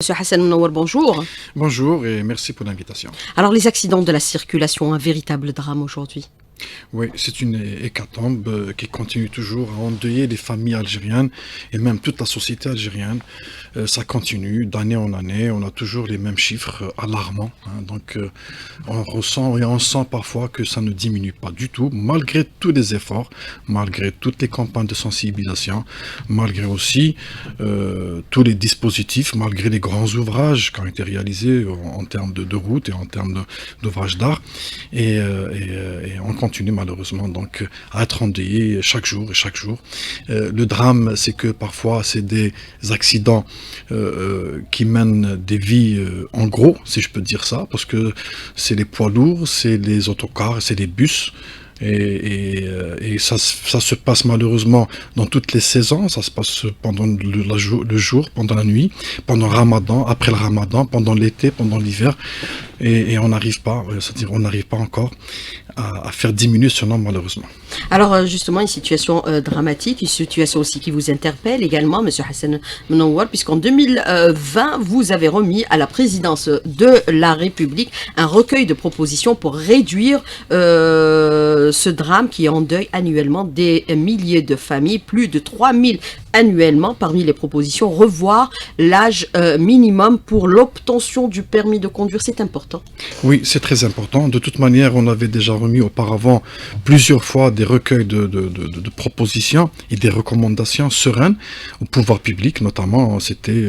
Monsieur Hassan Mnawar, bonjour. Bonjour et merci pour l'invitation. Alors, les accidents de la circulation, un véritable drame aujourd'hui. Oui, c'est une hécatombe qui continue toujours à endeuiller les familles algériennes et même toute la société algérienne. Ça continue d'année en année, on a toujours les mêmes chiffres alarmants, hein. On ressent et on sent parfois que ça ne diminue pas du tout, malgré tous les efforts, malgré toutes les campagnes de sensibilisation, malgré aussi tous les dispositifs, malgré les grands ouvrages qui ont été réalisés en termes de route et en termes d'ouvrages d'art. Et on continue malheureusement donc à être endeuillé chaque jour et chaque jour. Le drame, c'est que parfois c'est des accidents qui mènent des vies en gros, si je peux dire ça, parce que c'est les poids lourds, c'est les autocars, c'est les bus. Et ça se passe malheureusement dans toutes les saisons. Ça se passe pendant le jour, pendant la nuit, pendant le Ramadan, après le Ramadan, pendant l'été, pendant l'hiver. Et on n'arrive pas, c'est-à-dire on n'arrive pas encore à faire diminuer ce nombre malheureusement. Alors justement, une situation dramatique, une situation aussi qui vous interpelle également, Monsieur Hassan Mnawar, puisqu'en 2020, vous avez remis à la présidence de la République un recueil de propositions pour réduire ce drame qui endeuille annuellement des milliers de familles, plus de 3000 annuellement. Parmi les propositions, revoir l'âge minimum pour l'obtention du permis de conduire, c'est important. Oui, c'est très important. De toute manière, on avait déjà remis auparavant plusieurs fois des recueils de propositions et des recommandations sereines au pouvoir public, notamment c'était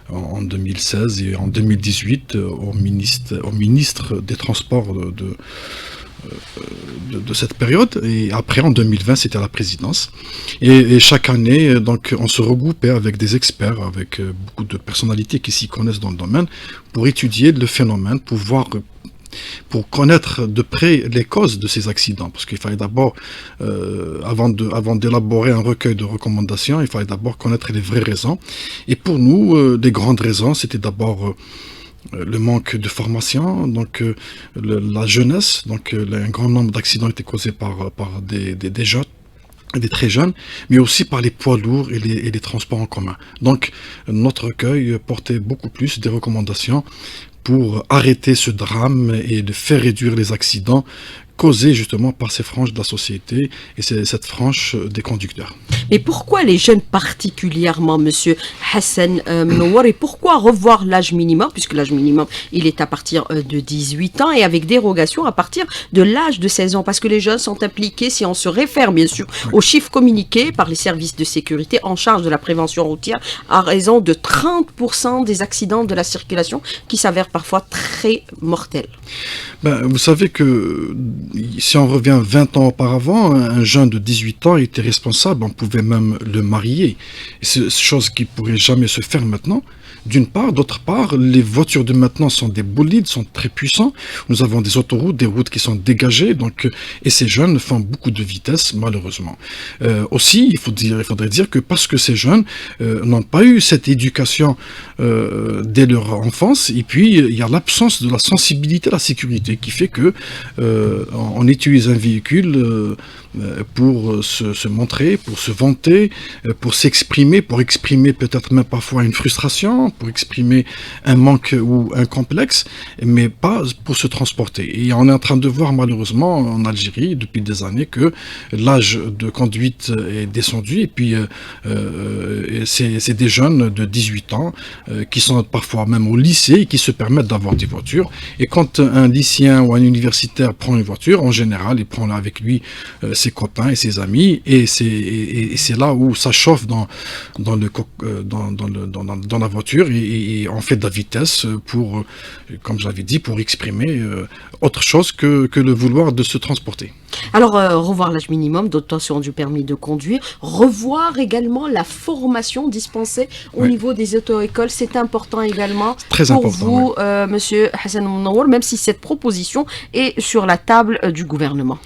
en 2016 et en 2018 au ministre des Transports de cette période, et après en 2020 c'était à la présidence, et chaque année donc on se regroupait avec des experts, avec beaucoup de personnalités qui s'y connaissent dans le domaine, pour étudier le phénomène, pour connaître de près les causes de ces accidents, parce qu'il fallait d'abord, avant d'élaborer un recueil de recommandations, il fallait d'abord connaître les vraies raisons. Et pour nous, les grandes raisons, c'était d'abord le manque de formation, donc la jeunesse, donc un grand nombre d'accidents étaient causés par des jeunes, des très jeunes, mais aussi par les poids lourds et les transports en commun. Donc notre recueil portait beaucoup plus des recommandations pour arrêter ce drame et de faire réduire les accidents causés justement par ces franges de la société et cette frange des conducteurs. Mais pourquoi les jeunes particulièrement, Monsieur Hassan Mnawar, et pourquoi revoir l'âge minimum, puisque l'âge minimum, il est à partir de 18 ans et avec dérogation à partir de l'âge de 16 ans, parce que les jeunes sont impliqués, si on se réfère bien sûr aux chiffres communiqués par les services de sécurité en charge de la prévention routière, à raison de 30% des accidents de la circulation qui s'avèrent parfois très mortels. Vous savez que si on revient 20 ans auparavant, un jeune de 18 ans était responsable, on pouvait même le marier. C'est chose qui pourrait jamais se faire maintenant. D'une part, d'autre part, les voitures de maintenant sont des bolides, sont très puissants. Nous avons des autoroutes, des routes qui sont dégagées, et ces jeunes font beaucoup de vitesse, malheureusement. Aussi, il faudrait dire que parce que ces jeunes n'ont pas eu cette éducation dès leur enfance, et puis il y a l'absence de la sensibilité à la sécurité qui fait que on utilise un véhicule pour se montrer, pour se vanter, pour s'exprimer, pour exprimer peut-être même parfois une frustration, pour exprimer un manque ou un complexe, mais pas pour se transporter. Et on est en train de voir malheureusement en Algérie depuis des années que l'âge de conduite est descendu, et puis c'est des jeunes de 18 ans qui sont parfois même au lycée et qui se permettent d'avoir des voitures. Et quand un lycéen ou un universitaire prend une voiture, en général, il prend avec lui ses copains et ses amis, et c'est là où ça chauffe dans la voiture, et on fait de la vitesse pour, comme je l'avais dit, pour exprimer autre chose que le vouloir de se transporter. Alors, revoir l'âge minimum d'obtention du permis de conduire, revoir également la formation dispensée au niveau des auto-écoles, c'est important également très pour important, vous, Monsieur Hassan Mnawar, même si cette proposition est sur la table du gouvernement.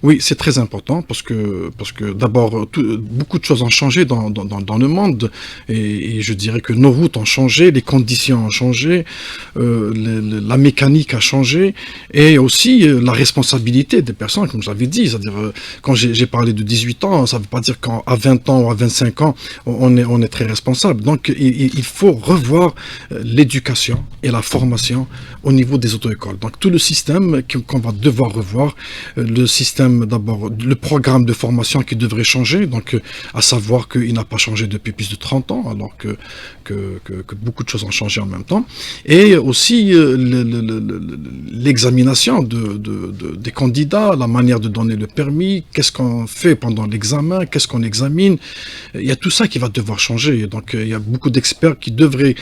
Oui, c'est très important parce que d'abord, beaucoup de choses ont changé dans le monde, et je dirais que nos routes ont changé, les conditions ont changé, la mécanique a changé, et aussi la responsabilité des personnes, comme je l'avez dit, c'est-à-dire quand j'ai parlé de 18 ans, ça ne veut pas dire qu'à 20 ans ou à 25 ans, on est très responsable. Donc il faut revoir l'éducation et la formation au niveau des auto-écoles. Donc tout le système qu'on va devoir revoir, le système d'abord, le programme de formation qui devrait changer, donc à savoir qu'il n'a pas changé depuis plus de 30 ans, alors que beaucoup de choses ont changé en même temps, et aussi l'examination des candidats, la manière de donner le permis, qu'est-ce qu'on fait pendant l'examen, qu'est-ce qu'on examine, il y a tout ça qui va devoir changer. Donc il y a beaucoup d'experts qui devraient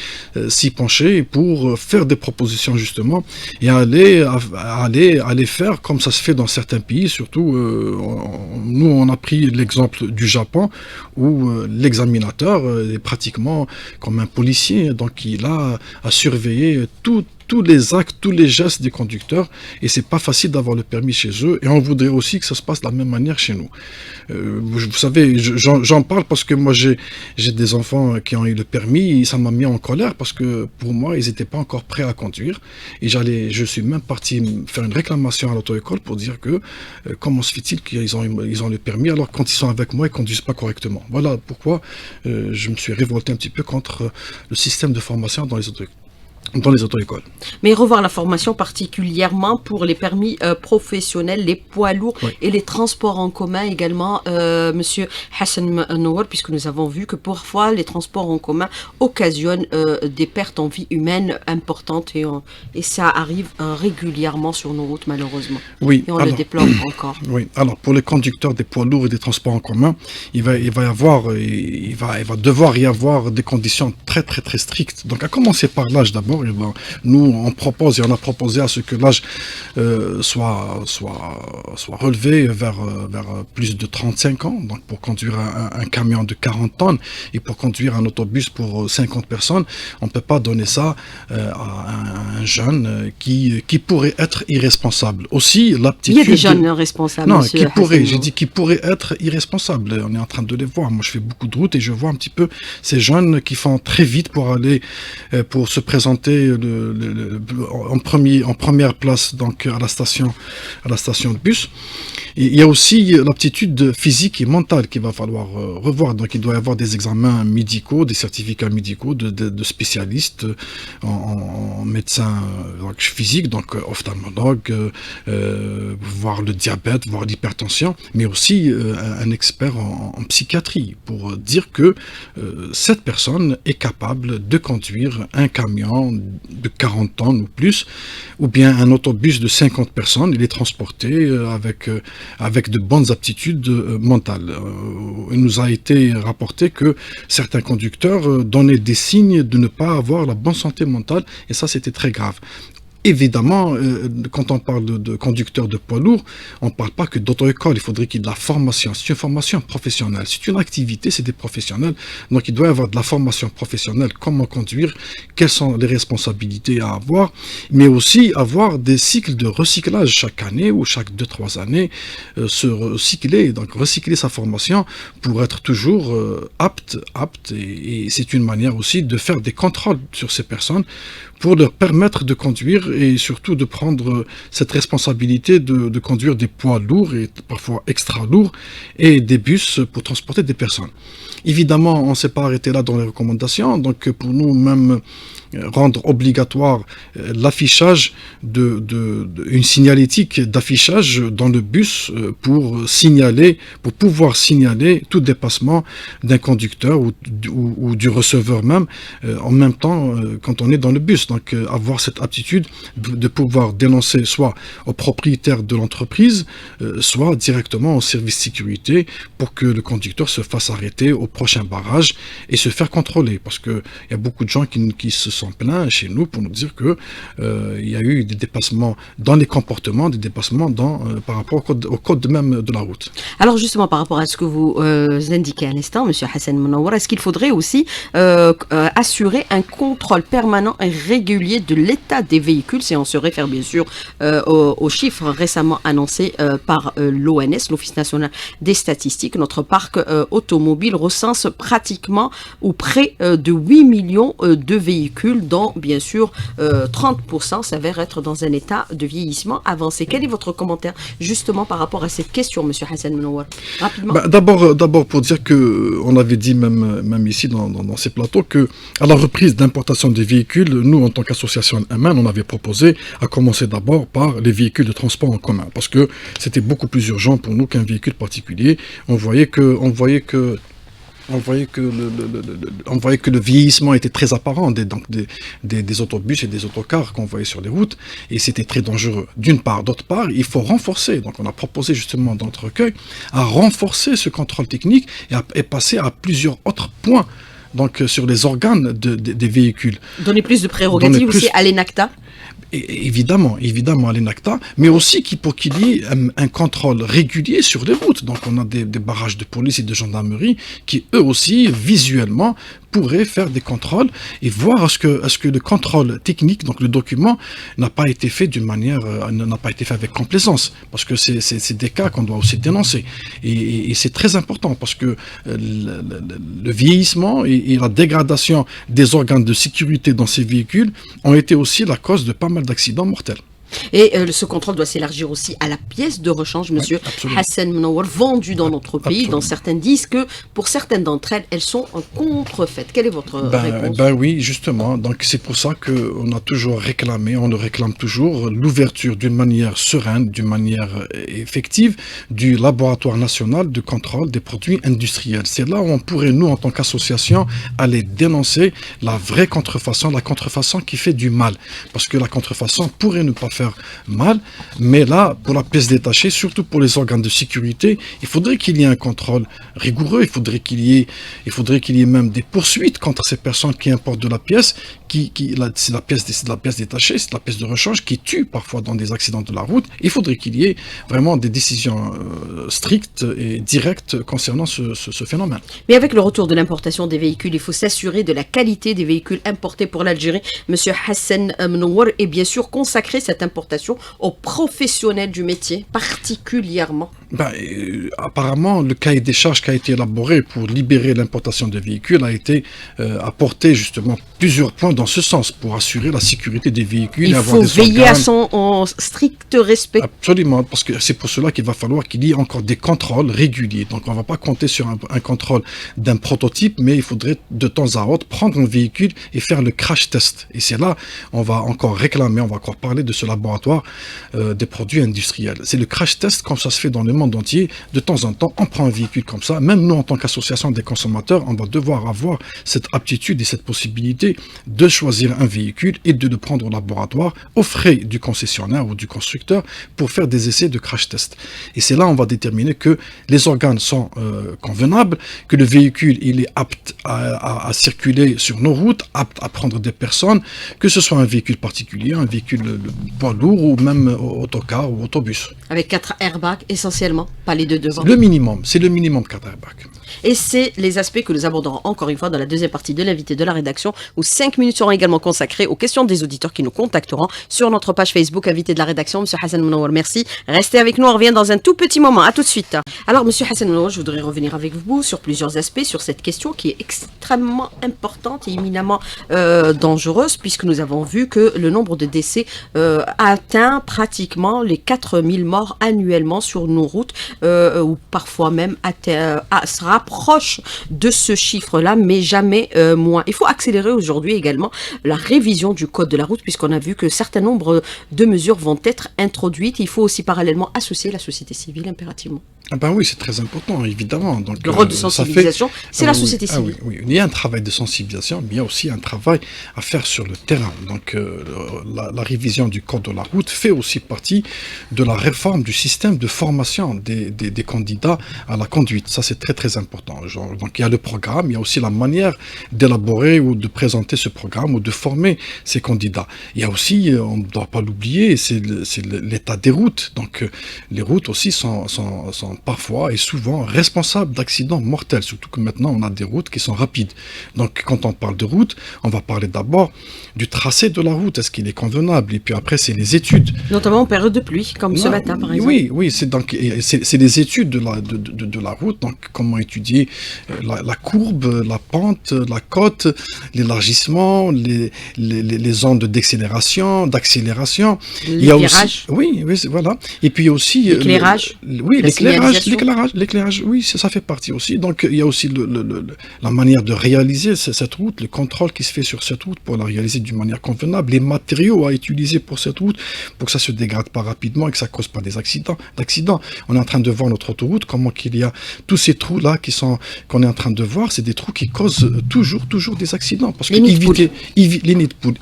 s'y pencher pour faire des propositions justement et aller faire comme ça se fait dans certains pays, surtout nous on a pris l'exemple du Japon où l'examinateur est pratiquement comme un policier, donc il a à surveiller tous les actes, tous les gestes des conducteurs, et c'est pas facile d'avoir le permis chez eux, et on voudrait aussi que ça se passe de la même manière chez nous. Vous savez, j'en parle parce que moi j'ai des enfants qui ont eu le permis, et ça m'a mis en colère parce que pour moi ils n'étaient pas encore prêts à conduire, et je suis même parti faire une réclamation à l'auto-école pour dire que comment se fait-il qu'ils ont le permis alors que quand ils sont avec moi ils conduisent pas correctement. Voilà pourquoi je me suis révolté un petit peu contre le système de formation dans les auto-écoles. Mais revoir la formation particulièrement pour les permis professionnels, les poids lourds et les transports en commun également, Monsieur Hassan Menouar, puisque nous avons vu que parfois les transports en commun occasionnent des pertes en vie humaine importantes et ça arrive régulièrement sur nos routes malheureusement. Oui, et on le déplore encore. Oui, alors pour les conducteurs des poids lourds et des transports en commun, il va devoir y avoir des conditions très très très strictes. Donc à commencer par l'âge d'abord. Nous, on a proposé à ce que l'âge soit relevé vers plus de 35 ans, donc pour conduire un camion de 40 tonnes et pour conduire un autobus pour 50 personnes, on ne peut pas donner ça à un jeune qui pourrait être irresponsable. Aussi, l'aptitude... Il y a des jeunes responsables, non, monsieur j'ai dit qui pourraient être irresponsables. On est en train de les voir. Moi, je fais beaucoup de routes et je vois un petit peu ces jeunes qui font très vite pour se présenter en première place donc à la station de bus. Et il y a aussi l'aptitude physique et mentale qu'il va falloir revoir. Donc il doit y avoir des examens médicaux, des certificats médicaux de spécialistes en médecin physique, donc ophtalmologue, voir le diabète, voir l'hypertension, mais aussi un expert en psychiatrie pour dire que cette personne est capable de conduire un camion de 40 tonnes ou plus, ou bien un autobus de 50 personnes, il est transporté avec de bonnes aptitudes mentales. Il nous a été rapporté que certains conducteurs donnaient des signes de ne pas avoir la bonne santé mentale, et ça c'était très grave. Évidemment, quand on parle de conducteurs de poids lourds, on ne parle pas que d'auto-école, il faudrait qu'il y ait de la formation. C'est une formation professionnelle, c'est une activité, c'est des professionnels. Donc il doit y avoir de la formation professionnelle, comment conduire, quelles sont les responsabilités à avoir, mais aussi avoir des cycles de recyclage chaque année ou chaque 2-3 années, se recycler, donc recycler sa formation pour être toujours apte, et c'est une manière aussi de faire des contrôles sur ces personnes pour leur permettre de conduire et surtout de prendre cette responsabilité de conduire des poids lourds et parfois extra lourds et des bus pour transporter des personnes. Évidemment, on ne s'est pas arrêté là dans les recommandations, donc pour nous même rendre obligatoire l'affichage une signalétique d'affichage dans le bus pour pouvoir signaler tout dépassement d'un conducteur ou du receveur même en même temps quand on est dans le bus. Donc avoir cette aptitude de pouvoir dénoncer soit au propriétaire de l'entreprise, soit directement au service sécurité pour que le conducteur se fasse arrêter au prochain barrage et se faire contrôler. Parce qu'il y a beaucoup de gens qui se sont plaints chez nous pour nous dire que il y a eu des dépassements dans les comportements, des dépassements par rapport au code même de la route. Alors justement, par rapport à ce que vous indiquez à l'instant, M. Hassan Menouar, est-ce qu'il faudrait aussi assurer un contrôle permanent et régulier de l'état des véhicules, si on se réfère bien sûr aux chiffres récemment annoncés par l'ONS, l'Office national des statistiques. Notre parc automobile recense pratiquement ou près de 8 millions de véhicules véhicules dont, bien sûr, 30% s'avèrent être dans un état de vieillissement avancé. Quel est votre commentaire justement par rapport à cette question, M. Hassan Menouar? Rapidement. D'abord pour dire que on avait dit même ici dans ces plateaux que à la reprise d'importation des véhicules, nous en tant qu'association Aman, on avait proposé à commencer d'abord par les véhicules de transport en commun parce que c'était beaucoup plus urgent pour nous qu'un véhicule particulier. On voyait que le vieillissement était très apparent des autobus et des autocars qu'on voyait sur les routes, et c'était très dangereux. D'une part. D'autre part, il faut renforcer, donc on a proposé justement dans notre recueil, à renforcer ce contrôle technique et passer à plusieurs autres points, donc sur les organes des véhicules. Donner plus de prérogatives aussi à l'ENACTA. Et évidemment à l'ENACTA, mais aussi pour qu'il y ait un contrôle régulier sur les routes. Donc on a des barrages de police et de gendarmerie qui eux aussi visuellement pourraient faire des contrôles et voir est-ce que le contrôle technique, donc le document, n'a pas été fait avec complaisance, parce que c'est des cas qu'on doit aussi dénoncer. Et c'est très important parce que le vieillissement et la dégradation des organes de sécurité dans ces véhicules ont été aussi la cause de pas mal d'accidents mortels. Et ce contrôle doit s'élargir aussi à la pièce de rechange, monsieur Hassan Menouar, vendue dans notre pays, dont certains disent que pour certaines d'entre elles, elles sont contrefaites. Quelle est votre réponse? Oui, justement. Donc c'est pour ça qu'on a toujours réclamé, on le réclame toujours, l'ouverture d'une manière sereine, d'une manière effective, du laboratoire national de contrôle des produits industriels. C'est là où on pourrait, nous, en tant qu'association, aller dénoncer la vraie contrefaçon, la contrefaçon qui fait du mal. Parce que la contrefaçon pourrait ne pas faire mal, mais là, pour la pièce détachée, surtout pour les organes de sécurité, il faudrait qu'il y ait un contrôle rigoureux, il faudrait qu'il y ait même des poursuites contre ces personnes qui importent de la pièce, c'est la pièce détachée, c'est la pièce de rechange qui tue parfois dans des accidents de la route. Il faudrait qu'il y ait vraiment des décisions strictes et directes concernant ce phénomène. Mais avec le retour de l'importation des véhicules, il faut s'assurer de la qualité des véhicules importés pour l'Algérie. Monsieur Hassan Menouar, et bien sûr consacrer cette importation aux professionnels du métier, particulièrement. Apparemment, le cahier des charges qui a été élaboré pour libérer l'importation des véhicules a été apporté justement plusieurs points dans ce sens pour assurer la sécurité des véhicules. Il faut veiller à son strict respect. Absolument, parce que c'est pour cela qu'il va falloir qu'il y ait encore des contrôles réguliers. Donc on ne va pas compter sur un contrôle d'un prototype, mais il faudrait de temps à autre prendre un véhicule et faire le crash test. Et c'est là, on va encore parler de ce laboratoire des produits industriels. C'est le crash test comme ça se fait dans le monde entier. De temps en temps, on prend un véhicule comme ça. Même nous, en tant qu'association des consommateurs, on va devoir avoir cette aptitude et cette possibilité de choisir un véhicule et de le prendre au laboratoire aux frais du concessionnaire ou du constructeur pour faire des essais de crash test. Et c'est là on va déterminer que les organes sont convenables, que le véhicule il est apte à circuler sur nos routes, apte à prendre des personnes, que ce soit un véhicule particulier, un véhicule poids lourd ou même autocar ou autobus. Avec 4 airbags essentiellement, pas les deux devant. C'est le minimum 4 airbags. Et c'est les aspects que nous aborderons encore une fois dans la deuxième partie de l'invité de la rédaction, où 5 minutes seront également consacrées aux questions des auditeurs qui nous contacteront sur notre page Facebook invité de la rédaction. Monsieur Hassan Menouar, merci. Restez avec nous, on revient dans un tout petit moment. À tout de suite. Alors, monsieur Hassan Menouar, je voudrais revenir avec vous sur plusieurs aspects sur cette question qui est extrêmement importante et éminemment dangereuse, puisque nous avons vu que le nombre de décès atteint pratiquement les 4000 morts annuellement sur nos routes, ou parfois même se rapproche de ce chiffre-là, mais jamais moins. Il faut accélérer aujourd'hui également la révision du code de la route, puisqu'on a vu que certain nombre de mesures vont être introduites. Il faut aussi parallèlement associer la société civile impérativement. Oui, c'est très important, évidemment. Donc, le rôle de sensibilisation, c'est la société civile. Oui. Il y a un travail de sensibilisation, mais il y a aussi un travail à faire sur le terrain. Donc, la révision du code de la route fait aussi partie de la réforme du système de formation des candidats à la conduite. Ça, c'est très, très important. Donc, il y a le programme, il y a aussi la manière d'élaborer ou de présenter ce programme ou de former ces candidats. Il y a aussi, on ne doit pas l'oublier, c'est l'état des routes. Donc, les routes aussi sont sont parfois et souvent responsables d'accidents mortels, surtout que maintenant on a des routes qui sont rapides. Donc quand on parle de route, on va parler d'abord du tracé de la route, est-ce qu'il est convenable, et puis après c'est les études. Notamment en période de pluie, comme ce matin par exemple. Oui, c'est les études de la route, donc comment étudier la courbe, la pente, la côte, l'élargissement, les ondes d'accélération. Les virages. Oui, voilà. Et puis aussi l'éclairage. L'éclairage, oui, ça fait partie aussi. Donc il y a aussi la manière de réaliser cette route, le contrôle qui se fait sur cette route pour la réaliser d'une manière convenable, les matériaux à utiliser pour cette route, pour que ça se dégrade pas rapidement et que ça cause pas des accidents. On est en train de voir notre autoroute, comment qu'il y a tous ces trous là qu'on est en train de voir, c'est des trous qui causent toujours des accidents. Parce que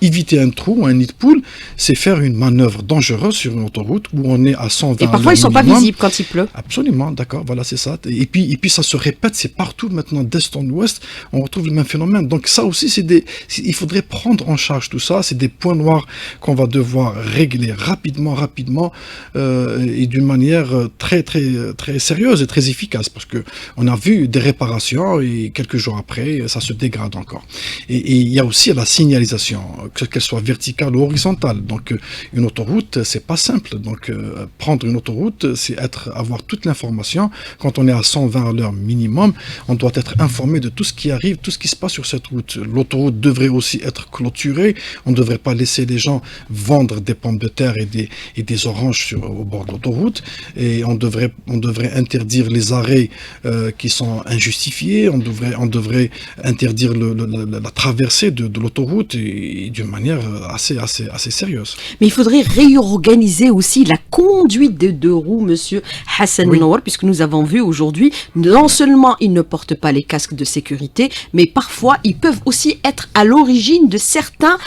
éviter un trou ou un nid de poule, c'est faire une manœuvre dangereuse sur une autoroute où on est à 120. Et parfois ils sont pas visibles quand il pleut. Absolument, d'accord, voilà, c'est ça. Et puis ça se répète, c'est partout maintenant, d'est en ouest, on retrouve le même phénomène. Donc ça aussi, il faudrait prendre en charge tout ça, c'est des points noirs qu'on va devoir régler rapidement, et d'une manière très sérieuse et très efficace, parce que on a vu des réparations et quelques jours après, ça se dégrade encore. Et il y a aussi la signalisation, qu'elle soit verticale ou horizontale. Donc une autoroute, c'est pas simple. Donc prendre une autoroute, c'est avoir toute l'information. Quand on est à 120 à l'heure minimum, on doit être informé de tout ce qui arrive, tout ce qui se passe sur cette route. L'autoroute devrait aussi être clôturée. On ne devrait pas laisser les gens vendre des pommes de terre et des oranges au bord de l'autoroute. Et on devrait interdire les arrêts qui sont injustifiés. On devrait interdire la traversée de l'autoroute et d'une manière assez sérieuse. Mais il faudrait réorganiser aussi la conduite des deux roues, monsieur Hassan Menouar, puisque nous avons vu aujourd'hui, non seulement ils ne portent pas les casques de sécurité, mais parfois ils peuvent aussi être à l'origine de certains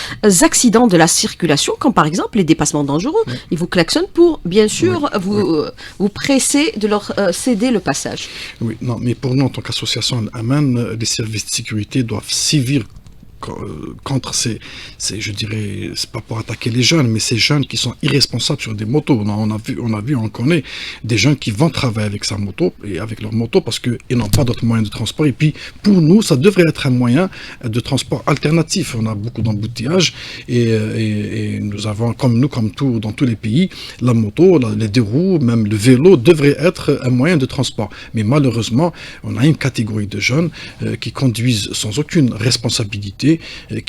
accidents de la circulation, comme par exemple les dépassements dangereux. Oui. Ils vous klaxonnent pour, bien sûr, vous presser de leur céder le passage. Oui, non, mais pour nous, en tant qu'association Aman, les services de sécurité doivent sévir contre je dirais, c'est pas pour attaquer les jeunes, mais ces jeunes qui sont irresponsables sur des motos. On connaît des jeunes qui vont travailler avec sa moto et avec leur moto parce qu'ils n'ont pas d'autres moyens de transport. Et puis, pour nous, ça devrait être un moyen de transport alternatif. On a beaucoup d'embouteillages et nous avons, comme dans tous les pays, la moto, les deux roues, même le vélo devrait être un moyen de transport. Mais malheureusement, on a une catégorie de jeunes qui conduisent sans aucune responsabilité, qui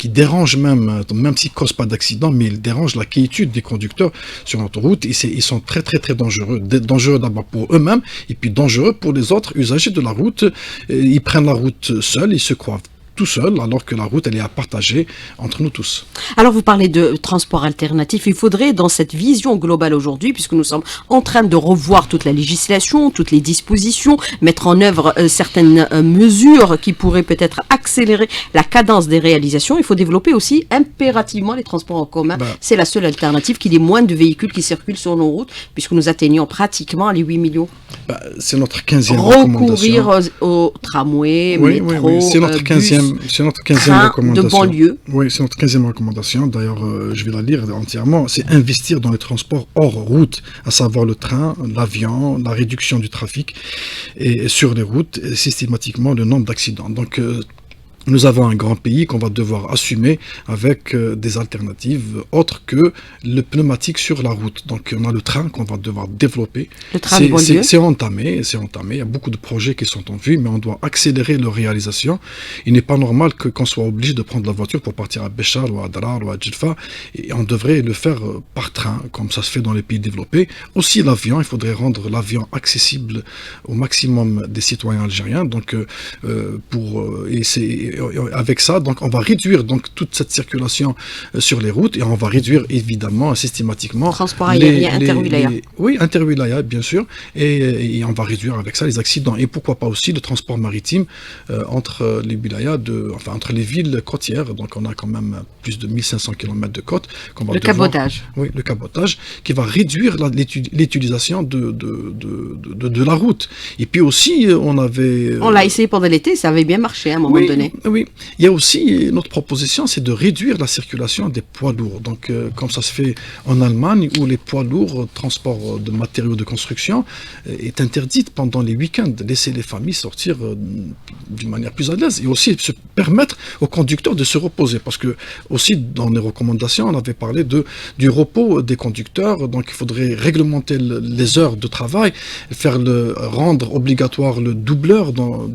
dérangent même s'ils ne causent pas d'accident, mais ils dérangent la quiétude des conducteurs sur l'autoroute, et ils sont très dangereux. Dangereux d'abord pour eux-mêmes, et puis dangereux pour les autres usagers de la route. Ils prennent la route seuls, ils se croient tout seul, alors que la route, elle est à partager entre nous tous. Alors, vous parlez de transport alternatif. Il faudrait, dans cette vision globale aujourd'hui, puisque nous sommes en train de revoir toute la législation, toutes les dispositions, mettre en œuvre certaines mesures qui pourraient peut-être accélérer la cadence des réalisations, il faut développer aussi impérativement les transports en commun. C'est la seule alternative qu'il y ait moins de véhicules qui circulent sur nos routes, puisque nous atteignons pratiquement les 8 millions. C'est notre 15e recommandation. Recourir au tramway, métro, c'est notre 15e. C'est notre 15e recommandation. De banlieue. Oui, c'est notre 15e recommandation. D'ailleurs, je vais la lire entièrement. C'est investir dans les transports hors route, à savoir le train, l'avion, la réduction du trafic et sur les routes, et systématiquement le nombre d'accidents. Donc, nous avons un grand pays qu'on va devoir assumer avec des alternatives autres que le pneumatique sur la route. Donc on a le train qu'on va devoir développer. Le train de banlieue. C'est entamé. Il y a beaucoup de projets qui sont en vue, mais on doit accélérer leur réalisation. Il n'est pas normal qu'on soit obligé de prendre la voiture pour partir à Béchar ou à Darar ou à Djilfa, et on devrait le faire par train, comme ça se fait dans les pays développés. Aussi l'avion, il faudrait rendre l'avion accessible au maximum des citoyens algériens. Donc avec ça, donc on va réduire toute cette circulation sur les routes, et on va réduire évidemment systématiquement transport aérien interwilaya. Oui, interwilaya bien sûr, et on va réduire avec ça les accidents, et pourquoi pas aussi le transport maritime entre les wilayas entre les villes côtières. Donc on a quand même plus de 1500 km de côte qu'on va cabotage. Oui, le cabotage qui va réduire l'utilisation de la route. Et puis aussi on l'a essayé pendant l'été, ça avait bien marché à un moment donné. Oui, il y a aussi notre proposition, c'est de réduire la circulation des poids lourds. Donc, comme ça se fait en Allemagne, où les poids lourds, transport de matériaux de construction, est interdite pendant les week-ends. Laisser les familles sortir d'une manière plus à l'aise et aussi se permettre aux conducteurs de se reposer. Parce que aussi dans les recommandations, on avait parlé du repos des conducteurs. Donc, il faudrait réglementer les heures de travail, rendre obligatoire le doubleur dans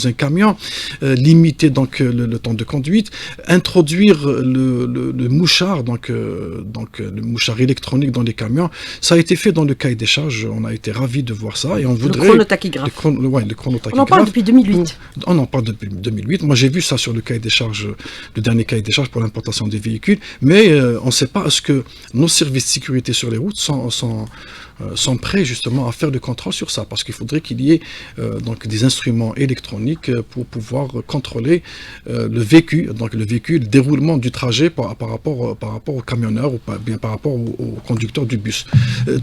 un camion. Limiter donc le temps de conduite, introduire le mouchard, donc le mouchard électronique dans les camions. Ça a été fait dans le cahier des charges, on a été ravis de voir ça et on voudrait... Le chronotachygraphe. Le chronotachygraphe. On en parle depuis 2008. On en parle depuis 2008. Moi j'ai vu ça sur le cahier des charges, le dernier cahier des charges pour l'importation des véhicules, mais on ne sait pas est-ce que nos services de sécurité sur les routes sont prêts justement à faire le contrôle sur ça, parce qu'il faudrait qu'il y ait donc des instruments électroniques pour pouvoir contrôler le vécu, le déroulement du trajet par rapport au camionneur ou bien par rapport au conducteur du bus.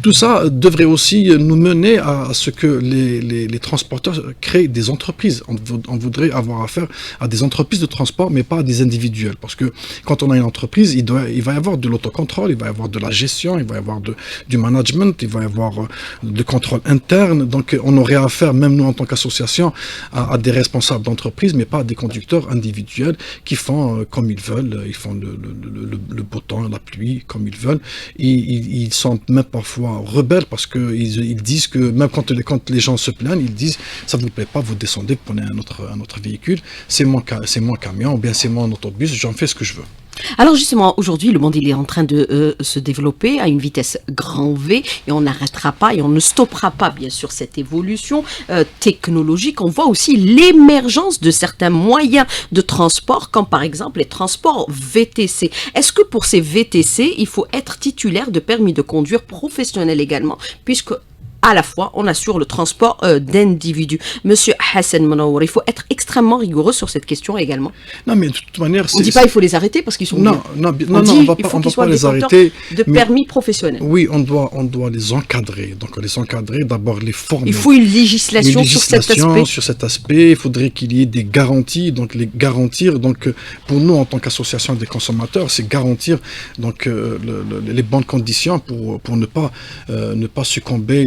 Tout ça devrait aussi nous mener à ce que les transporteurs créent des entreprises. On voudrait avoir affaire à des entreprises de transport, mais pas à des individuels, parce que quand on a une entreprise, il va y avoir de l'autocontrôle, il va y avoir de la gestion, il va y avoir du management, il va y avoir le contrôle interne. Donc on aurait affaire, même nous en tant qu'association, à des responsables d'entreprise, mais pas à des conducteurs individuels qui font comme ils veulent, ils font le beau temps, la pluie, comme ils veulent. Ils sont même parfois rebelles, parce qu'ils disent que, même quand les gens se plaignent, ils disent « ça ne vous plaît pas, vous descendez, vous prenez un autre véhicule, c'est mon camion, ou bien c'est mon autobus, j'en fais ce que je veux ». Alors justement, aujourd'hui, le monde il est en train de se développer à une vitesse grand V et on n'arrêtera pas et on ne stoppera pas bien sûr cette évolution technologique. On voit aussi l'émergence de certains moyens de transport comme par exemple les transports VTC. Est-ce que pour ces VTC, il faut être titulaire de permis de conduire professionnel également, puisque à la fois, on assure le transport d'individus. Monsieur Hassan Menouar, il faut être extrêmement rigoureux sur cette question également. Non, mais de toute manière... On ne dit pas qu'il faut les arrêter parce qu'ils sont non, on va pas les arrêter. De permis professionnels. Oui, on doit les encadrer. Donc, les encadrer, d'abord les former. Il faut une législation sur cet aspect. Il faudrait qu'il y ait des garanties, donc les garantir. Donc, pour nous, en tant qu'association des consommateurs, c'est garantir donc, les bonnes conditions pour ne pas succomber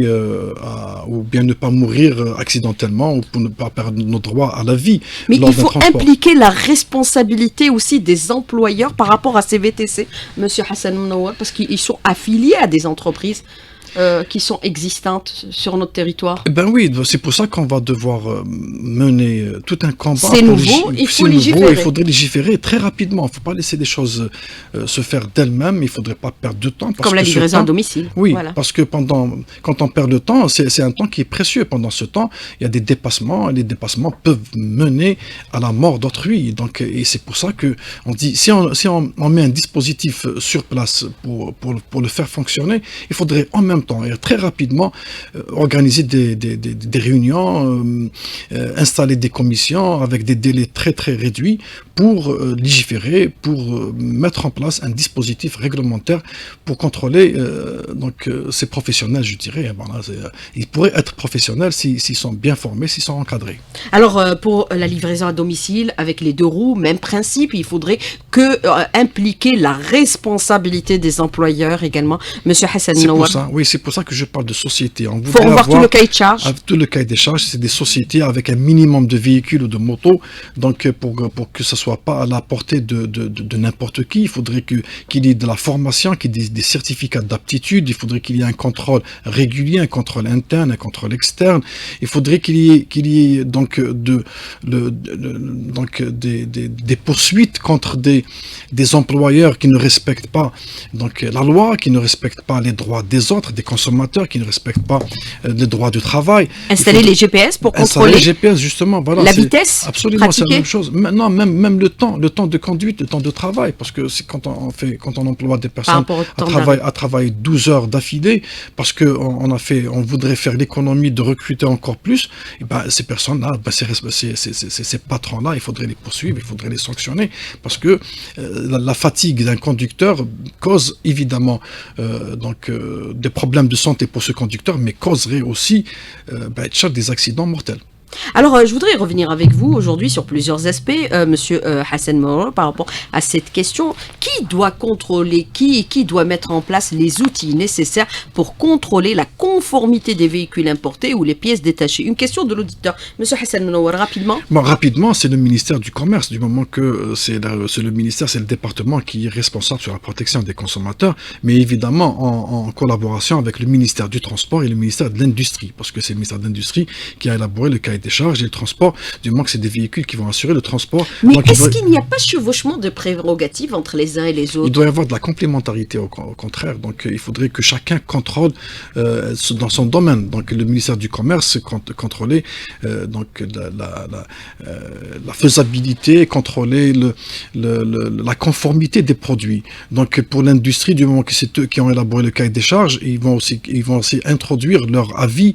ou bien ne pas mourir accidentellement ou pour ne pas perdre nos droits à la vie. Mais il faut impliquer la responsabilité aussi des employeurs par rapport à ces VTC, Monsieur Hassan Menouar, parce qu'ils sont affiliés à des entreprises qui sont existantes sur notre territoire. Ben oui, c'est pour ça qu'on va devoir mener tout un combat. C'est nouveau, il faut légiférer. Il faudrait légiférer très rapidement. Il ne faut pas laisser les choses se faire d'elles-mêmes. Il ne faudrait pas perdre de temps. Comme la livraison à domicile. Oui, voilà. Parce que quand on perd le temps, c'est un temps qui est précieux. Pendant ce temps, il y a des dépassements. Et les dépassements peuvent mener à la mort d'autrui. Et c'est pour ça qu'on dit, si on met un dispositif sur place pour le faire fonctionner, il faudrait en même temps et très rapidement organiser des réunions, installer des commissions avec des délais très très réduits pour légiférer, pour mettre en place un dispositif réglementaire pour contrôler ces professionnels, je dirais. Voilà, ils pourraient être professionnels s'ils sont bien formés, s'ils sont encadrés. Alors pour la livraison à domicile avec les 2 roues, même principe, il faudrait impliquer la responsabilité des employeurs également. Monsieur Hassan Menouar. C'est pour ça que je parle de société. Il faut revoir tout le cahier de charge. Tout le cahier des charges, c'est des sociétés avec un minimum de véhicules ou de motos. Donc, pour que ce ne soit pas à la portée de n'importe qui, il faudrait qu'il y ait de la formation, qu'il y ait des certificats d'aptitude, il faudrait qu'il y ait un contrôle régulier, un contrôle interne, un contrôle externe. Il faudrait qu'il y ait donc des poursuites contre des employeurs qui ne respectent pas la loi, qui ne respectent pas les droits des autres, des consommateurs qui ne respectent pas les droits du travail. Installer les GPS pour contrôler les GPS, justement, voilà, la vitesse. Absolument, c'est la même chose. Non, même le temps de conduite, le temps de travail, parce que c'est quand on emploie des personnes à travailler 12 heures d'affilée, parce qu'on voudrait faire l'économie de recruter encore plus, et ben, ces personnes-là, ces patrons-là, il faudrait les poursuivre, il faudrait les sanctionner, parce que la fatigue d'un conducteur cause évidemment des problèmes de santé pour ce conducteur, mais causerait aussi des accidents mortels. Alors, je voudrais revenir avec vous aujourd'hui sur plusieurs aspects, Monsieur Hassan Menwar, par rapport à cette question. Qui doit contrôler, qui doit mettre en place les outils nécessaires pour contrôler la conformité des véhicules importés ou les pièces détachées? Une question de l'auditeur. Monsieur Hassan Menwar, rapidement. Bon, rapidement, c'est le ministère du Commerce, du moment que c'est le ministère, c'est le département qui est responsable sur la protection des consommateurs, mais évidemment en collaboration avec le ministère du Transport et le ministère de l'Industrie, parce que c'est le ministère de l'Industrie qui a élaboré le cahier des charges et le transport, du moment que c'est des véhicules qui vont assurer le transport. Mais est-ce qu'il n'y a pas chevauchement de prérogatives entre les uns et les autres? Il doit y avoir de la complémentarité au contraire, donc il faudrait que chacun contrôle dans son domaine. Donc le ministère du Commerce contrôler donc la faisabilité, contrôler la conformité des produits. Donc pour l'industrie, du moment que c'est eux qui ont élaboré le cahier des charges, ils vont aussi introduire leur avis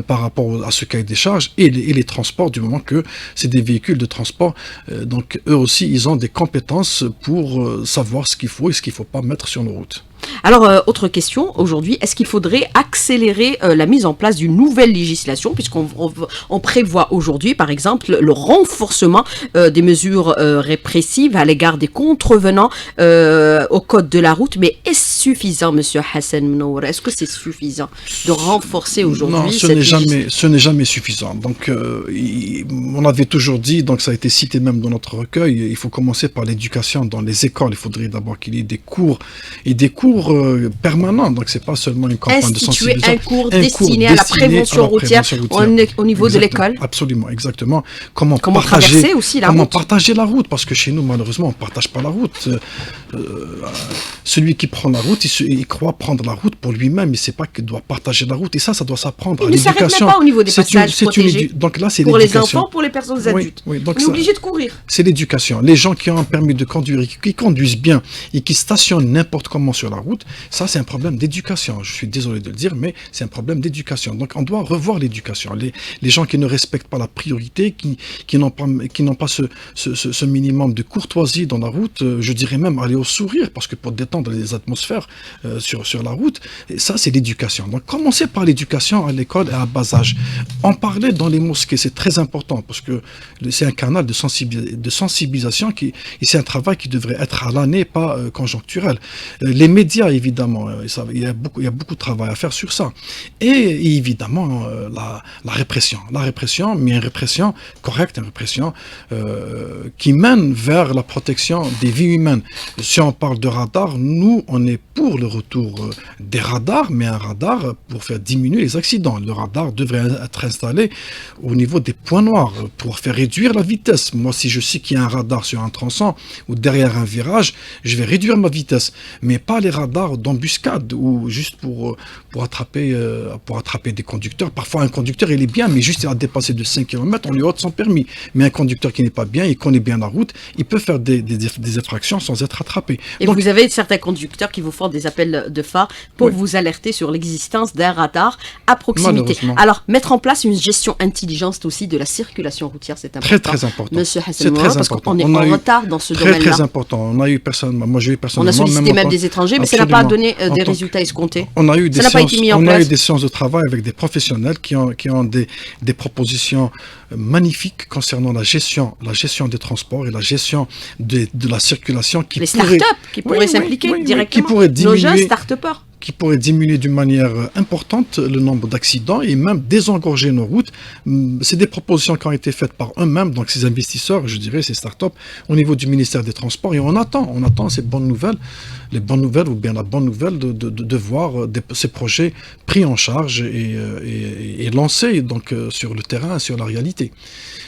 par rapport à ce cahier des charges et les transports, du moment que c'est des véhicules de transport. Donc eux aussi, ils ont des compétences pour savoir ce qu'il faut et ce qu'il ne faut pas mettre sur nos routes. Alors, autre question, aujourd'hui, est-ce qu'il faudrait accélérer la mise en place d'une nouvelle législation, puisqu'on prévoit aujourd'hui, par exemple, le renforcement des mesures répressives à l'égard des contrevenants au code de la route, mais est-ce suffisant, Monsieur Hassan Menwar? Est-ce que c'est suffisant de renforcer aujourd'hui cette législation? Non, ce n'est jamais suffisant. Donc, on avait toujours dit, donc ça a été cité même dans notre recueil, il faut commencer par l'éducation dans les écoles. Il faudrait d'abord qu'il y ait des cours permanents. Donc, c'est pas seulement une campagne de sensibilisation. Un cours destiné à la prévention routière au niveau de l'école. Absolument, exactement. Comment traverser aussi la route. Comment partager la route, parce que chez nous, malheureusement, on ne partage pas la route. Celui qui prend la route, il croit prendre la route pour lui-même, il ne sait pas qu'il doit partager la route. Et ça doit s'apprendre à l'éducation. Il ne s'arrête même pas au niveau des passages protégés. Donc là, c'est pour les enfants, pour les personnes adultes. Oui, donc on est obligé de courir. C'est l'éducation. Les gens qui ont un permis de conduire, qui conduisent bien et qui stationnent n'importe comment sur la route, ça, c'est un problème d'éducation. Je suis désolé de le dire, mais c'est un problème d'éducation. Donc, on doit revoir l'éducation. Les gens qui ne respectent pas la priorité, qui n'ont pas ce minimum de courtoisie dans la route, je dirais même aller au sourire, parce que pour détendre les atmosphères sur la route, et ça, c'est l'éducation. Donc, commencez par l'éducation à l'école et à bas âge. En parler dans les mosquées, c'est très important, parce que c'est un canal de sensibilisation et c'est un travail qui devrait être à l'année, pas conjoncturel. Les médias, évidemment, il y a beaucoup de travail à faire sur ça. Et évidemment, la répression. La répression, mais une répression correcte, une répression qui mène vers la protection des vies humaines. Si on parle de radar, nous, on est pour le retour des radars, mais un radar pour faire diminuer les accidents. Le radar devrait être installé au niveau des points noirs pour faire réduire la vitesse. Moi, si je sais qu'il y a un radar sur un tronçon ou derrière un virage, je vais réduire ma vitesse, mais pas les radars d'embuscade ou juste pour attraper des conducteurs. Parfois, un conducteur, il est bien, mais juste il a dépassé de 5 km, on lui ôte son permis. Mais un conducteur qui n'est pas bien, il connaît bien la route, il peut faire des infractions sans être attrapé. Et donc, vous avez certains conducteurs qui vous font des appels de phare pour vous alerter sur l'existence d'un radar à proximité. Alors, mettre en place une gestion intelligente aussi de la circulation routière, c'est important. Très important. Monsieur Hassan Menwar, parce qu'on est en retard dans ce domaine-là. Très important. On a eu personnellement, moi j'ai eu personnellement. On a sollicité même des étrangers, mais ça n'a pas donné des résultats escomptés. On a eu des séances de travail avec des professionnels qui ont des propositions magnifiques concernant la gestion des transports et la gestion de la circulation. Les startups qui pourraient s'impliquer directement. Qui pourraient diminuer, nos jeunes start-upers. Qui pourrait diminuer d'une manière importante le nombre d'accidents et même désengorger nos routes. C'est des propositions qui ont été faites par eux-mêmes, donc ces investisseurs, je dirais, ces startups, au niveau du ministère des Transports, et on attend ces bonnes nouvelles, les bonnes nouvelles ou bien la bonne nouvelle de voir ces projets pris en charge et lancés donc, sur le terrain, sur la réalité.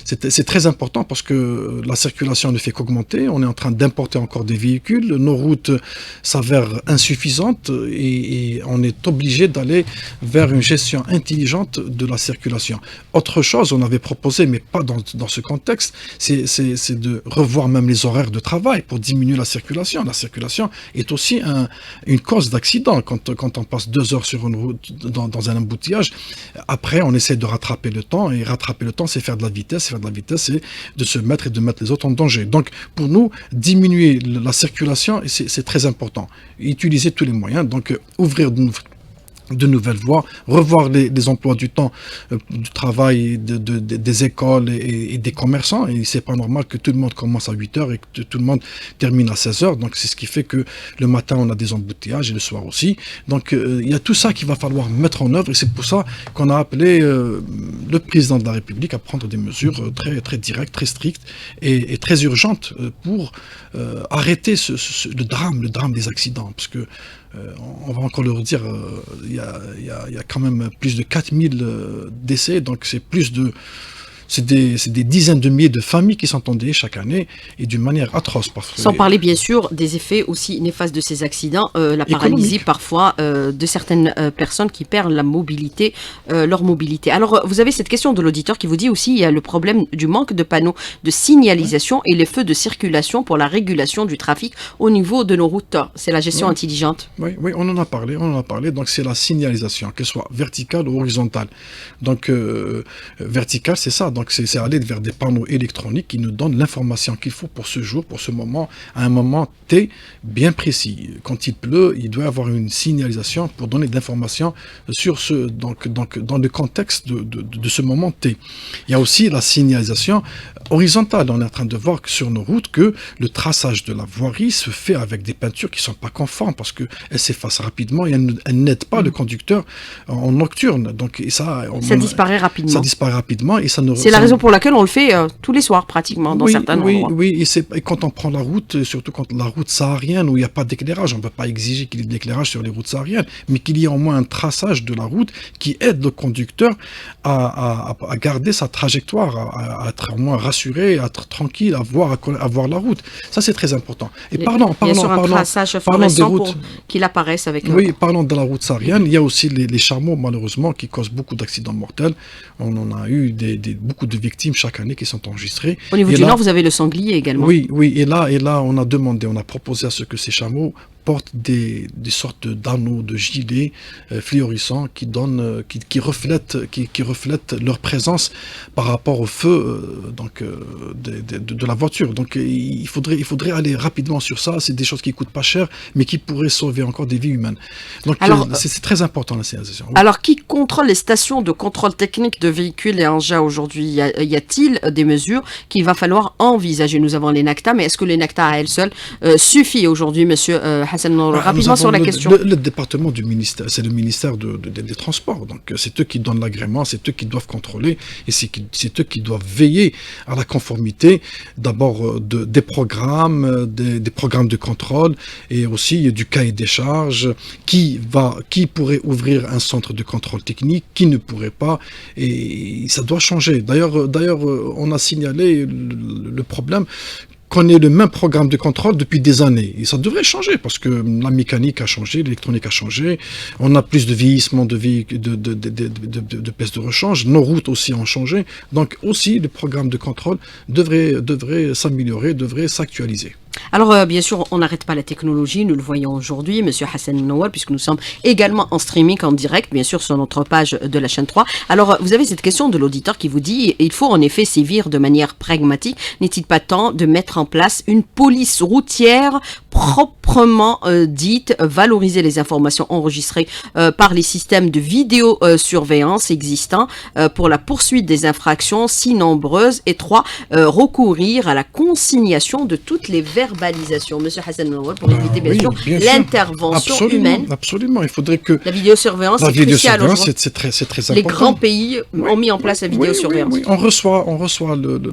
C'est très important parce que la circulation ne fait qu'augmenter, on est en train d'importer encore des véhicules, nos routes s'avèrent insuffisantes et on est obligé d'aller vers une gestion intelligente de la circulation. Autre chose, on avait proposé, mais pas dans ce contexte, c'est de revoir même les horaires de travail pour diminuer la circulation. La circulation est aussi une cause d'accident. Quand on passe 2 heures sur une route dans un embouteillage, après on essaie de rattraper le temps, et rattraper le temps, c'est faire de la vitesse, c'est de se mettre et de mettre les autres en danger. Donc pour nous, diminuer la circulation, c'est très important. Utiliser tous les moyens, donc ouvrir de nouvelles voies, revoir les emplois du temps, du travail des écoles et des commerçants. Et c'est pas normal que tout le monde commence à 8 heures et que tout le monde termine à 16 heures. Donc c'est ce qui fait que le matin on a des embouteillages et le soir aussi. Donc il y a tout ça qu'il va falloir mettre en œuvre et c'est pour ça qu'on a appelé le président de la République à prendre des mesures très, très directes, très strictes et très urgentes pour arrêter le drame des accidents. Parce que on va encore le redire, il y a quand même plus de 4000 décès, donc c'est des dizaines de milliers de familles qui sont endeuillées chaque année et d'une manière atroce parfois. Sans parler bien sûr des effets aussi néfastes de ces accidents, la paralysie parfois de certaines personnes qui perdent leur mobilité. Alors vous avez cette question de l'auditeur qui vous dit aussi il y a le problème du manque de panneaux de signalisation et les feux de circulation pour la régulation du trafic au niveau de nos routes. C'est la gestion intelligente. Oui, on en a parlé. Donc c'est la signalisation, qu'elle soit verticale ou horizontale. Donc verticale, c'est ça. Donc c'est aller vers des panneaux électroniques qui nous donnent l'information qu'il faut pour ce jour, pour ce moment, à un moment T bien précis. Quand il pleut, il doit y avoir une signalisation pour donner de l'information sur donc dans le contexte de ce moment T. Il y a aussi la signalisation horizontale. On est en train de voir que sur nos routes que le traçage de la voirie se fait avec des peintures qui ne sont pas conformes parce qu'elles s'effacent rapidement et elles n'aident pas le conducteur en nocturne. Donc ça disparaît rapidement. Ça disparaît rapidement et ça ne. C'est la raison pour laquelle on le fait tous les soirs pratiquement dans certains endroits. Oui, et quand on prend la route, surtout quand la route saharienne où il n'y a pas d'éclairage, on ne peut pas exiger qu'il y ait de l'éclairage sur les routes sahariennes, mais qu'il y ait au moins un traçage de la route qui aide le conducteur à garder sa trajectoire, à être au moins rassuré, à être tranquille, à voir la route. Ça c'est très important. Et parlons un traçage fluorescent pour qu'il apparaisse avec. Oui, parlant de la route saharienne, il y a aussi les chameaux malheureusement qui causent beaucoup d'accidents mortels. On en a eu beaucoup de victimes chaque année qui sont enregistrées. Au niveau du Nord, vous avez le sanglier également. Oui, et là, on a proposé à ce que ces chameaux portent des sortes d'anneaux, de gilets fluorescents qui reflètent leur présence par rapport au feu de la voiture. Donc il faudrait aller rapidement sur ça. C'est des choses qui coûtent pas cher, mais qui pourraient sauver encore des vies humaines. Donc c'est très important la signalisation. Oui. Alors qui contrôle les stations de contrôle technique de véhicules et engins aujourd'hui? Y a-t-il des mesures qu'il va falloir envisager? Nous avons l'ENACTA, mais est-ce que l'ENACTA à elle seule suffit aujourd'hui, monsieur Hassan Menouar? Rapidement sur la question. Le département du ministère, c'est le ministère des Transports. Donc c'est eux qui donnent l'agrément, c'est eux qui doivent contrôler et c'est eux qui doivent veiller à la conformité d'abord des programmes, des programmes de contrôle et aussi du cahier des charges, qui pourrait ouvrir un centre de contrôle technique, qui ne pourrait pas, et ça doit changer. D'ailleurs, on a signalé le problème qu'on ait le même programme de contrôle depuis des années. Et ça devrait changer parce que la mécanique a changé, l'électronique a changé, on a plus de vieillissement de pièces de rechange, nos routes aussi ont changé. Donc aussi, le programme de contrôle devrait s'améliorer, devrait s'actualiser. Alors, bien sûr, on n'arrête pas la technologie, nous le voyons aujourd'hui, monsieur Hassan Menouar, puisque nous sommes également en streaming, en direct, bien sûr, sur notre page de la chaîne 3. Alors, vous avez cette question de l'auditeur qui vous dit, il faut en effet sévir de manière pragmatique. N'est-il pas temps de mettre en place une police routière proprement dite, valoriser les informations enregistrées par les systèmes de vidéosurveillance existants pour la poursuite des infractions si nombreuses, et 3, recourir à la consignation de toutes les verbalisation, monsieur Hassan Menouar, pour éviter bien sûr l'intervention humaine. Absolument, il faudrait que la vidéosurveillance, c'est crucial. C'est très important. Les grands pays ont mis en place la vidéosurveillance. Oui. On reçoit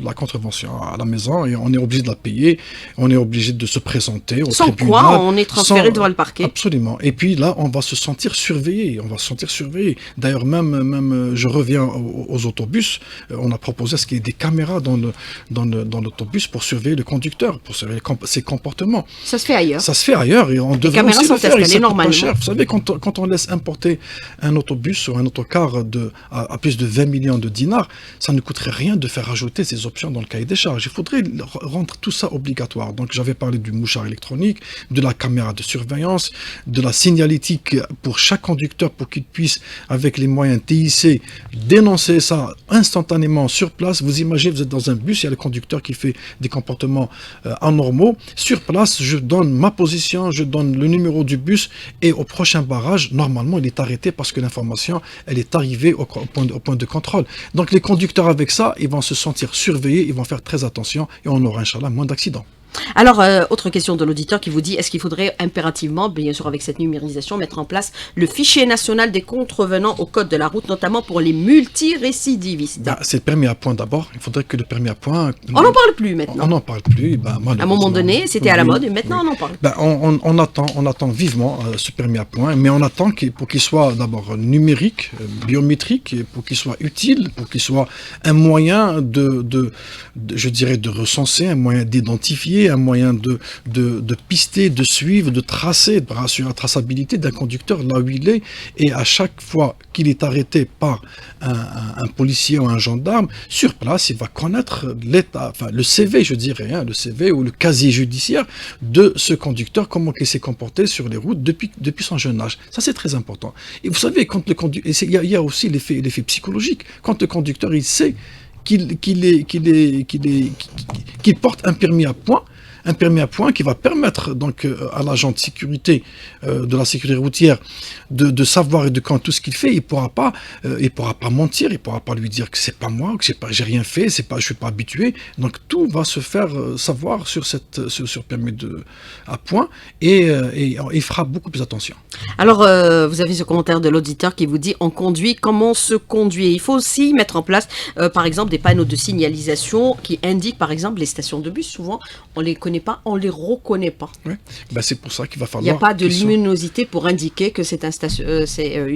la contravention à la maison et on est obligé de la payer, on est obligé de se présenter au tribunal. Sans quoi on est transféré devant le parquet. Absolument. Et puis là, on va se sentir surveillé. D'ailleurs, même je reviens aux autobus, on a proposé à ce qu'il y ait des caméras dans l'autobus pour surveiller le conducteur, pour surveiller ses comportements. Ça se fait ailleurs. Et on devrait aussi le faire. Les caméras sont installées normalement. Vous savez, quand on laisse importer un autobus ou un autocar à plus de 20 millions de dinars, ça ne coûterait rien de faire ajouter ces options dans le cahier des charges. Il faudrait rendre tout ça obligatoire. Donc j'avais parlé du mouchard électronique. électronique, de la caméra de surveillance, de la signalétique pour chaque conducteur pour qu'il puisse, avec les moyens TIC, dénoncer ça instantanément sur place. Vous imaginez, vous êtes dans un bus, il y a le conducteur qui fait des comportements anormaux. Sur place, je donne ma position, je donne le numéro du bus et au prochain barrage, normalement, il est arrêté parce que l'information, elle est arrivée au point de contrôle. Donc les conducteurs avec ça, ils vont se sentir surveillés, ils vont faire très attention et on aura, Inch'Allah, moins d'accidents. Alors, autre question de l'auditeur qui vous dit, est-ce qu'il faudrait impérativement, bien sûr avec cette numérisation, mettre en place le fichier national des contrevenants au code de la route, notamment pour les multirécidivistes? C'est le permis à point d'abord. Il faudrait que le permis à point... On n'en parle plus maintenant. On n'en parle plus. À un moment donné, c'était à la mode et maintenant on en parle. On attend vivement ce permis à point, mais on attend pour qu'il soit d'abord numérique, biométrique, pour qu'il soit utile, pour qu'il soit un moyen je dirais, de recenser, un moyen d'identifier, un moyen de pister, de suivre, de tracer, de rassurer la traçabilité d'un conducteur là où il est. Et à chaque fois qu'il est arrêté par un policier ou un gendarme, sur place, il va connaître l'état, enfin le CV, je dirais, le CV ou le casier judiciaire de ce conducteur, comment il s'est comporté sur les routes depuis son jeune âge. Ça, c'est très important. Et vous savez, quand le conducteur, il y a aussi l'effet psychologique. Quand le conducteur, il sait qu'il porte un permis à point qui va permettre donc à l'agent de sécurité de la sécurité routière de savoir et de quand tout ce qu'il fait. Il pourra pas mentir, il pourra pas lui dire que c'est pas moi, que j'ai rien fait, je suis pas habitué. Donc tout va se faire savoir sur permis à point et il fera beaucoup plus attention. Alors vous avez ce commentaire de l'auditeur qui vous dit on conduit comme on se conduit. Il faut aussi mettre en place par exemple des panneaux de signalisation qui indiquent par exemple les stations de bus. Souvent on les connaît pas, on les reconnaît pas. Oui. C'est pour ça qu'il va falloir... Il n'y a pas de luminosité pour indiquer que c'est une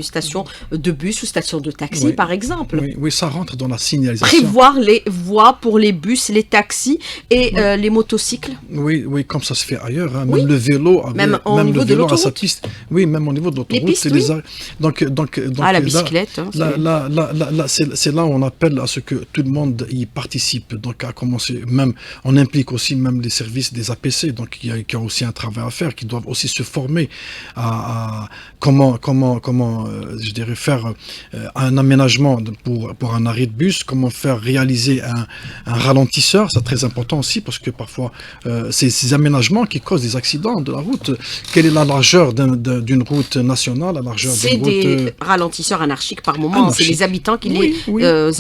station de bus ou station de taxi, par exemple. Oui, ça rentre dans la signalisation. Prévoir les voies pour les bus, les taxis et les motocycles. Oui, comme ça se fait ailleurs. Même le vélo, même le vélo à sa piste. Oui, même au niveau de l'autoroute. Les pistes, Donc, la bicyclette. C'est là où on appelle à ce que tout le monde y participe. Donc, à commencer, même, on implique aussi même les services des APC, donc il y a aussi un travail à faire, qui doivent aussi se former à comment je dirais faire un aménagement pour un arrêt de bus, comment faire réaliser un ralentisseur. C'est très important aussi parce que parfois c'est ces aménagements qui causent des accidents de la route. Quelle est la largeur d'une route nationale, la largeur d'une route... C'est des ralentisseurs anarchiques par moment, c'est les habitants qui les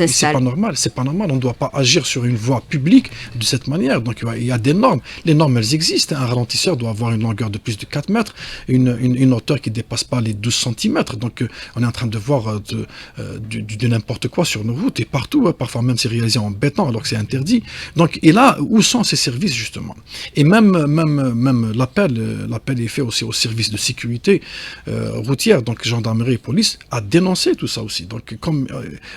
installent. C'est pas normal, on ne doit pas agir sur une voie publique de cette manière. Donc il y a des normes. Les normes, elles existent. Un ralentisseur doit avoir une longueur de plus de 4 mètres, une hauteur qui ne dépasse pas les 12 cm. Donc, on est en train de voir de n'importe quoi sur nos routes et partout. Parfois, même c'est réalisé en béton alors que c'est interdit. Donc, et là, où sont ces services, justement? Et même l'appel est fait aussi aux services de sécurité routière, donc gendarmerie et police, à dénoncer tout ça aussi. Donc, comme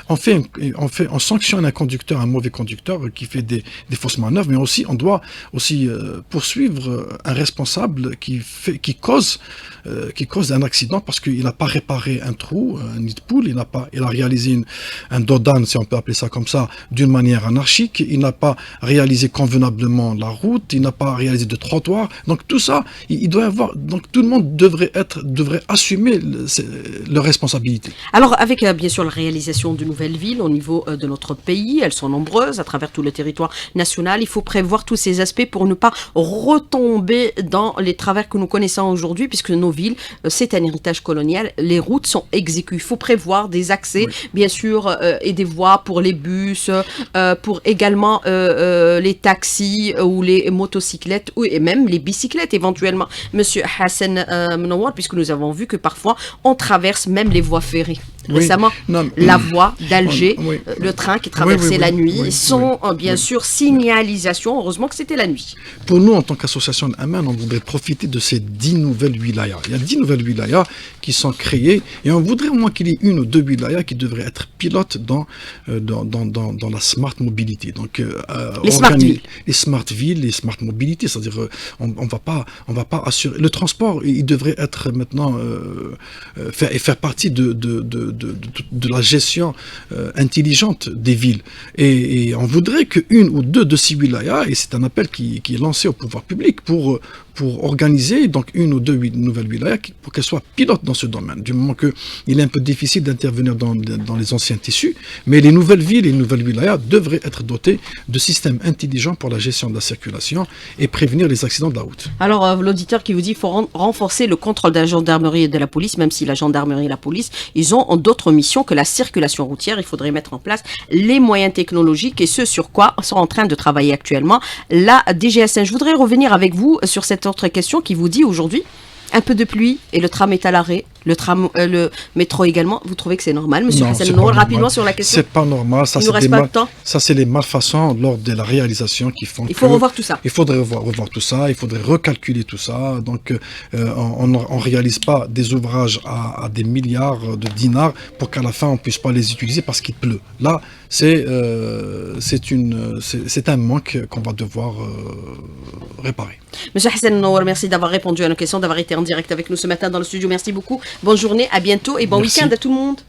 on sanctionne un conducteur, un mauvais conducteur qui fait des fausses manœuvres, mais aussi, on doit aussi poursuivre un responsable qui cause un accident parce qu'il n'a pas réparé un trou, un nid de poule, il a réalisé un dodan, si on peut appeler ça comme ça, d'une manière anarchique, il n'a pas réalisé convenablement la route, il n'a pas réalisé de trottoir. Donc tout ça, il doit y avoir, donc tout le monde devrait assumer leurs responsabilités. Alors avec bien sûr la réalisation de nouvelles villes au niveau de notre pays, elles sont nombreuses à travers tout le territoire national, il faut prévoir tous ces aspects pour ne pas retomber dans les travers que nous connaissons aujourd'hui, puisque nos villes, c'est un héritage colonial, les routes sont exiguës. Il faut prévoir des accès, bien sûr, et des voies pour les bus, pour également les taxis ou les motocyclettes, et même les bicyclettes éventuellement. Monsieur Hassan Mnowar, puisque nous avons vu que parfois, on traverse même les voies ferrées. Récemment, la voie d'Alger, le train qui traversait la nuit, sont bien sûr signalisation. Heureusement que c'était la nuit. Pour nous, en tant qu'association d'Aman, on voudrait profiter de ces 10 nouvelles wilayas. Il y a 10 nouvelles wilayas qui sont créées et on voudrait au moins qu'il y ait une ou deux wilayas qui devraient être pilotes dans la smart mobility. Donc, les smart villes. Les smart villes, les smart mobility, c'est-à-dire on va pas assurer. Le transport, il devrait être maintenant faire partie de la gestion intelligente des villes. Et on voudrait qu'une ou deux de ces wilayas, et c'est un appel qui est lancé au pouvoir public pour pour organiser donc une ou deux nouvelles wilayas pour qu'elles soient pilotes dans ce domaine. Du moment qu'il est un peu difficile d'intervenir dans les anciens tissus, mais les nouvelles villes et les nouvelles wilayas devraient être dotées de systèmes intelligents pour la gestion de la circulation et prévenir les accidents de la route. Alors, l'auditeur qui vous dit qu'il faut renforcer le contrôle de la gendarmerie et de la police, même si la gendarmerie et la police, ils ont d'autres missions que la circulation routière. Il faudrait mettre en place les moyens technologiques et ce sur quoi sont en train de travailler actuellement la DGSN. Je voudrais revenir avec vous sur cette autre question qui vous dit aujourd'hui, un peu de pluie et le tram est à l'arrêt, le métro également. Vous trouvez que c'est normal, monsieur Hassan Menouar, rapidement sur la question? C'est pas normal. Ça, il nous reste pas de temps. Ça, c'est les malfaçons lors de la réalisation qui font. Il faut revoir tout ça. Il faudrait revoir tout ça. Il faudrait recalculer tout ça. Donc, on ne réalise pas des ouvrages à des milliards de dinars pour qu'à la fin on puisse pas les utiliser parce qu'il pleut. Là, c'est un manque qu'on va devoir réparer. Monsieur Hassan Menouar, merci d'avoir répondu à nos questions, d'avoir été en direct avec nous ce matin dans le studio. Merci beaucoup. Bonne journée, à bientôt et bon week-end à tout le monde.